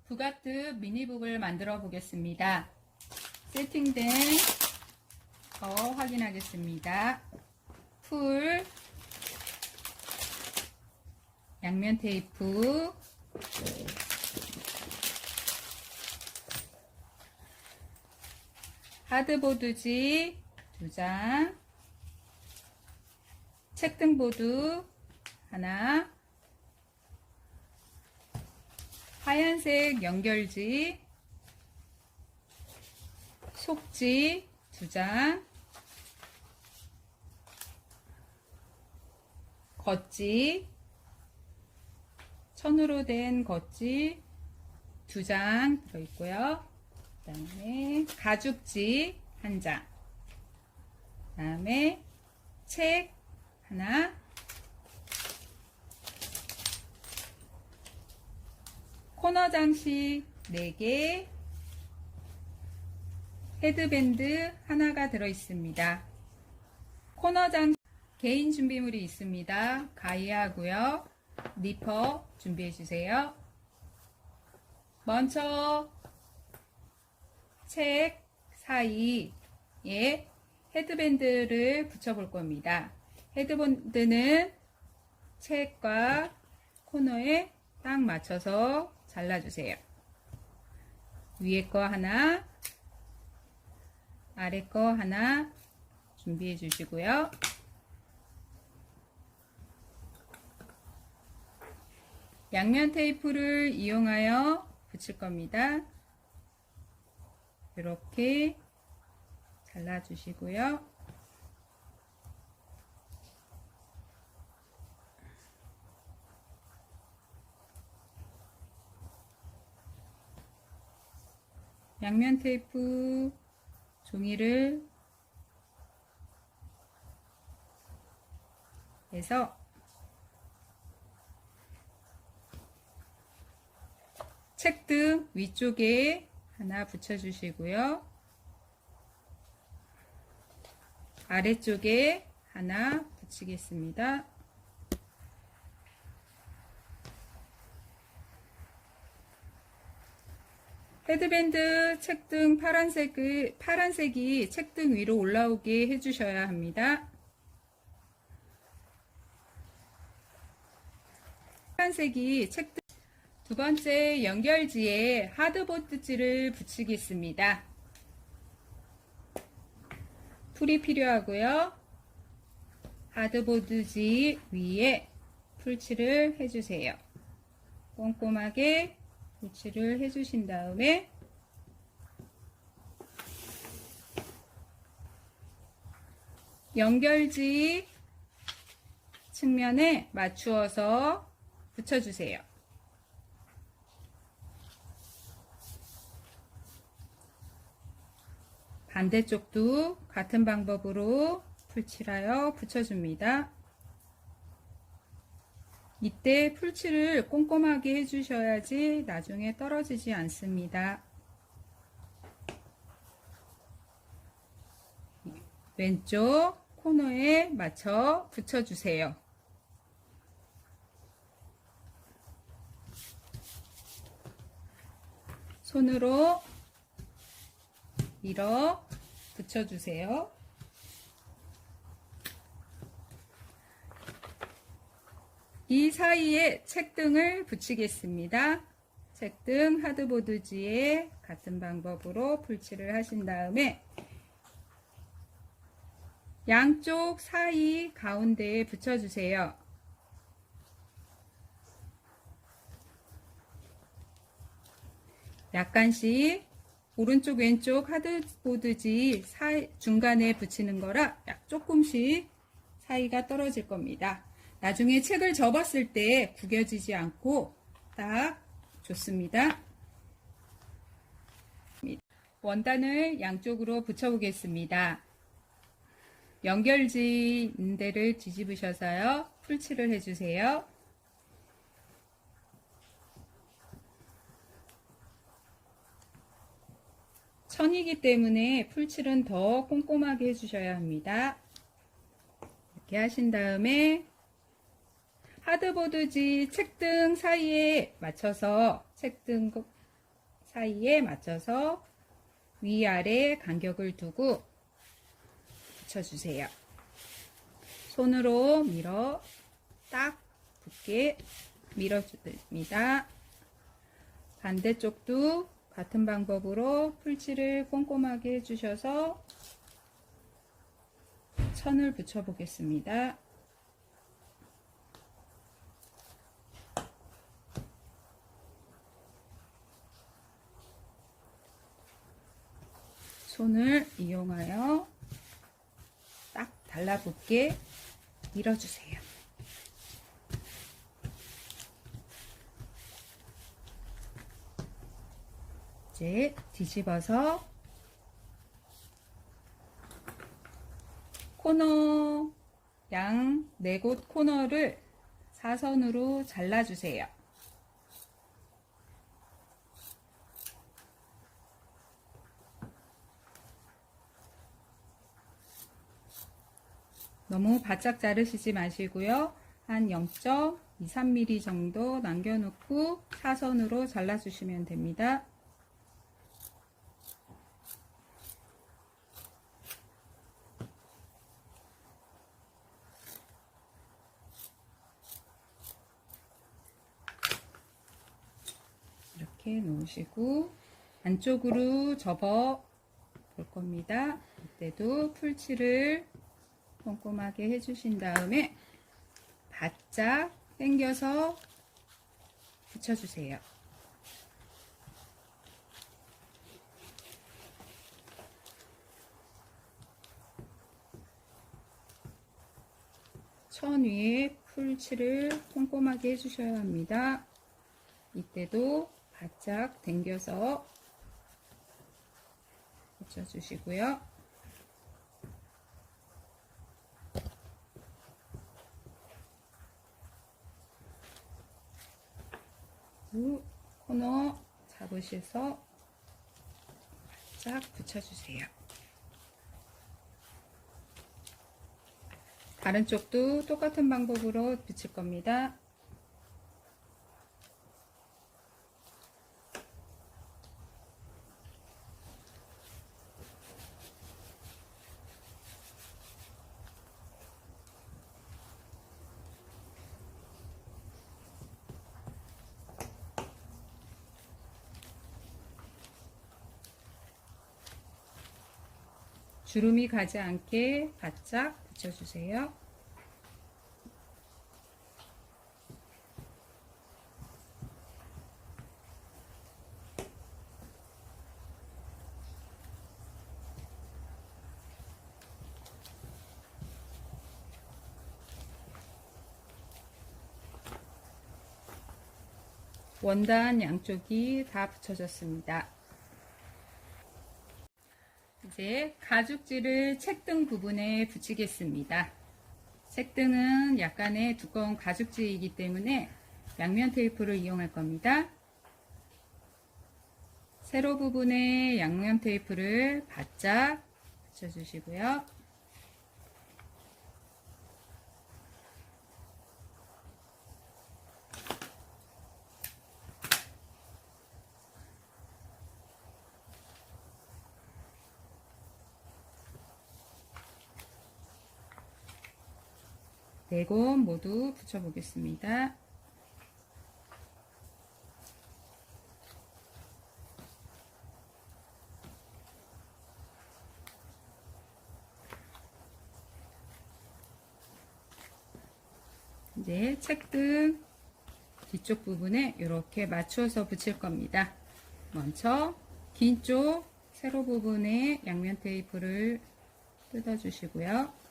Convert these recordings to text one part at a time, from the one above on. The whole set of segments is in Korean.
부가트 미니북을 만들어 보겠습니다. 세팅된 거 확인하겠습니다. 풀, 양면 테이프, 하드보드지 2장, 책등보드 하나, 하얀색 연결지, 속지 2장, 겉지, 천으로 된 겉지 2장 들어있고요. 그 다음에 가죽지 1장, 그 다음에 책 하나, 코너 장식 4개, 헤드밴드 하나가 들어있습니다. 코너 장식 개인 준비물이 있습니다. 가위하고요. 니퍼 준비해주세요. 먼저 책 사이에 헤드밴드를 붙여볼 겁니다. 헤드밴드는 책과 코너에 딱 맞춰서 잘라주세요. 위에 거 하나, 아래 거 하나 준비해 주시고요. 양면 테이프를 이용하여 붙일 겁니다. 이렇게 잘라주시고요. 양면 테이프 종이를 해서 책등 위쪽에 하나 붙여주시고요. 아래쪽에 하나 붙이겠습니다. 헤드밴드 책등 파란색이 책등 위로 올라오게 해주셔야 합니다. 파란색이 책등 두 번째 연결지에 하드보드지를 붙이겠습니다. 풀이 필요하고요. 하드보드지 위에 풀칠을 해주세요. 꼼꼼하게 풀칠을 해주신 다음에 연결지 측면에 맞추어서 붙여주세요. 반대쪽도 같은 방법으로 풀칠하여 붙여줍니다. 이때 풀칠을 꼼꼼하게 해주셔야지 나중에 떨어지지 않습니다. 왼쪽 코너에 맞춰 붙여주세요. 손으로 밀어 붙여주세요. 이 사이에 책등을 붙이겠습니다. 책등 하드보드지에 같은 방법으로 풀칠을 하신 다음에 양쪽 사이 가운데에 붙여주세요. 약간씩 오른쪽 왼쪽 하드보드지 중간에 붙이는 거라 조금씩 사이가 떨어질 겁니다. 나중에 책을 접었을 때 구겨지지 않고 딱 좋습니다. 원단을 양쪽으로 붙여보겠습니다. 연결지 있는 데를 뒤집으셔서요. 풀칠을 해주세요. 천이기 때문에 풀칠은 더 꼼꼼하게 해주셔야 합니다. 이렇게 하신 다음에 하드보드지 책등 사이에 맞춰서 책등 사이에 맞춰서 위아래 간격을 두고 붙여주세요. 손으로 밀어 딱 붙게 밀어줍니다. 반대쪽도 같은 방법으로 풀칠을 꼼꼼하게 해주셔서 천을 붙여 보겠습니다. 손을 이용하여 딱 달라붙게 밀어주세요. 이제 뒤집어서 코너 양 4곳 코너를 사선으로 잘라주세요. 너무 바짝 자르시지 마시고요. 한 0.23mm 정도 남겨놓고 사선으로 잘라주시면 됩니다. 이렇게 놓으시고 안쪽으로 접어 볼 겁니다. 이때도 풀칠을 꼼꼼하게 해주신 다음에 바짝 당겨서 붙여주세요. 천 위에 풀칠을 꼼꼼하게 해주셔야 합니다. 이때도 바짝 당겨서 붙여주시고요. 코너 잡으셔서 바짝 붙여주세요. 다른 쪽도 똑같은 방법으로 붙일 겁니다. 주름이 가지 않게 바짝 붙여주세요. 원단 양쪽이 다 붙여졌습니다. 이제 가죽지를 책등 부분에 붙이겠습니다. 책등은 약간의 두꺼운 가죽지이기 때문에 양면 테이프를 이용할 겁니다. 세로 부분에 양면 테이프를 바짝 붙여주시고요. 네 곳 모두 붙여보겠습니다. 이제 책등 뒤쪽 부분에 이렇게 맞추어서 붙일 겁니다. 먼저 긴 쪽 세로 부분에 양면 테이프를 뜯어 주시고요.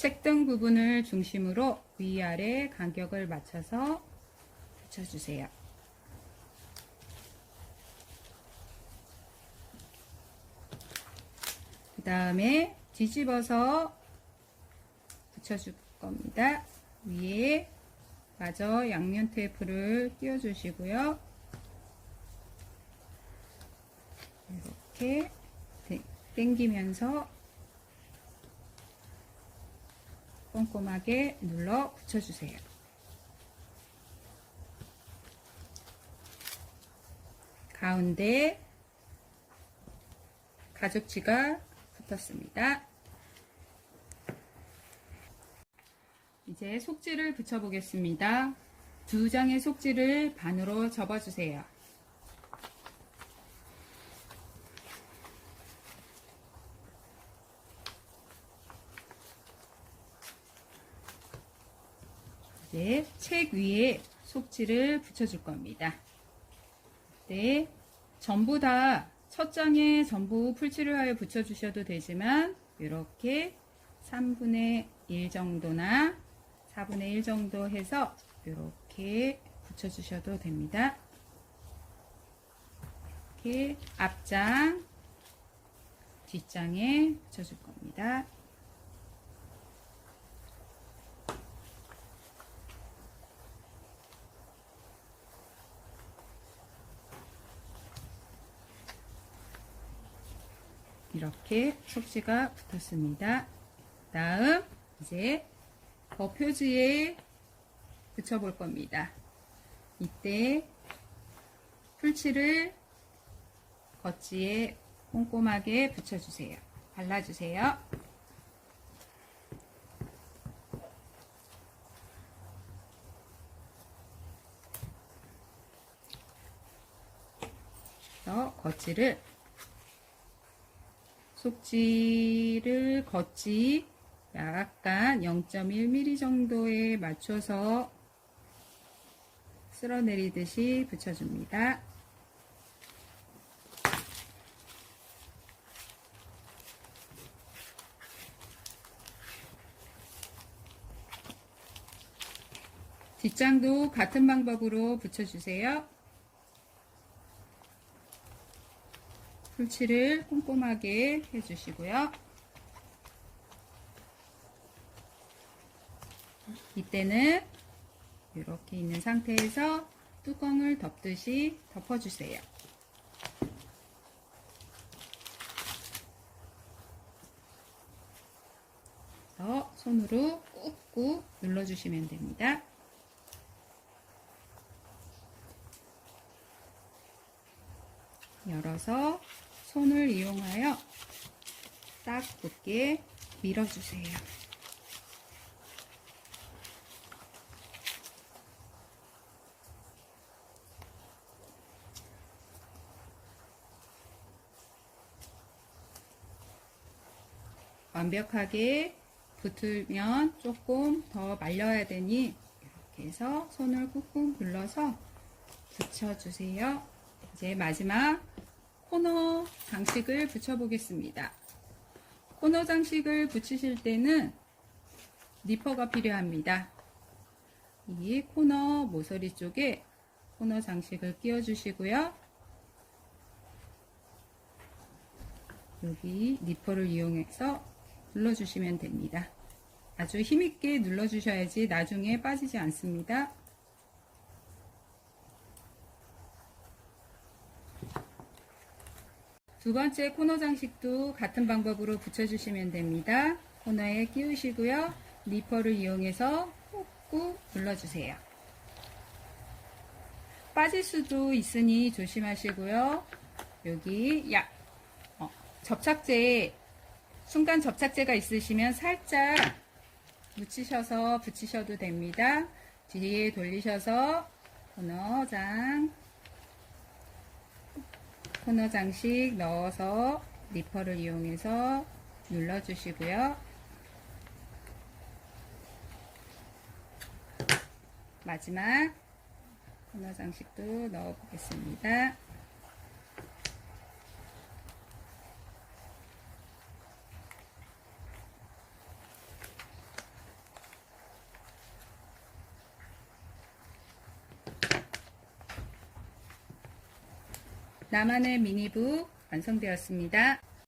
책등 부분을 중심으로 위아래 간격을 맞춰서 붙여주세요. 그 다음에 뒤집어서 붙여줄 겁니다. 위에 마저 양면 테이프를 띄워주시고요. 이렇게 당기면서 꼼꼼하게 눌러 붙여주세요. 가운데 가죽지가 붙었습니다. 이제 속지를 붙여보겠습니다. 2장의 속지를 반으로 접어주세요. 이제 책 위에 속지를 붙여줄 겁니다. 네, 전부 다 첫 장에 전부 풀칠을 하여 붙여주셔도 되지만 이렇게 3분의 1 정도나 4분의 1 정도 해서 이렇게 붙여주셔도 됩니다. 이렇게 앞장, 뒷장에 붙여줄 겁니다. 이렇게 속지가 붙었습니다. 다음 이제 겉표지에 붙여볼 겁니다. 이때 풀칠을 겉지에 꼼꼼하게 붙여주세요. 발라주세요. 겉지를 속지를 겉지 약간 0.1mm 정도에 맞춰서 쓸어내리듯이 붙여줍니다. 뒷장도 같은 방법으로 붙여주세요. 풀칠을 꼼꼼하게 해주시고요. 이때는 이렇게 있는 상태에서 뚜껑을 덮듯이 덮어주세요. 그래서 손으로 꾹꾹 눌러주시면 됩니다. 열어서 손을 이용하여 딱 붙게 밀어주세요. 완벽하게 붙으면 조금 더 말려야 되니 이렇게 해서 손을 꾹꾹 눌러서 붙여주세요. 이제 마지막 코너 장식을 붙여보겠습니다. 코너 장식을 붙이실 때는 니퍼가 필요합니다. 이 코너 모서리 쪽에 코너 장식을 끼워 주시고요. 여기 니퍼를 이용해서 눌러주시면 됩니다. 아주 힘있게 눌러주셔야지 나중에 빠지지 않습니다. 두 번째 코너 장식도 같은 방법으로 붙여주시면 됩니다. 코너에 끼우시고요. 니퍼를 이용해서 꾹꾹 눌러주세요. 빠질 수도 있으니 조심하시고요. 여기 접착제, 순간 접착제가 있으시면 살짝 묻히셔서 붙이셔도 됩니다. 뒤에 돌리셔서 코너 장식 넣어서 니퍼를 이용해서 눌러주시고요. 마지막 코너 장식도 넣어 보겠습니다. 나만의 미니북 완성되었습니다.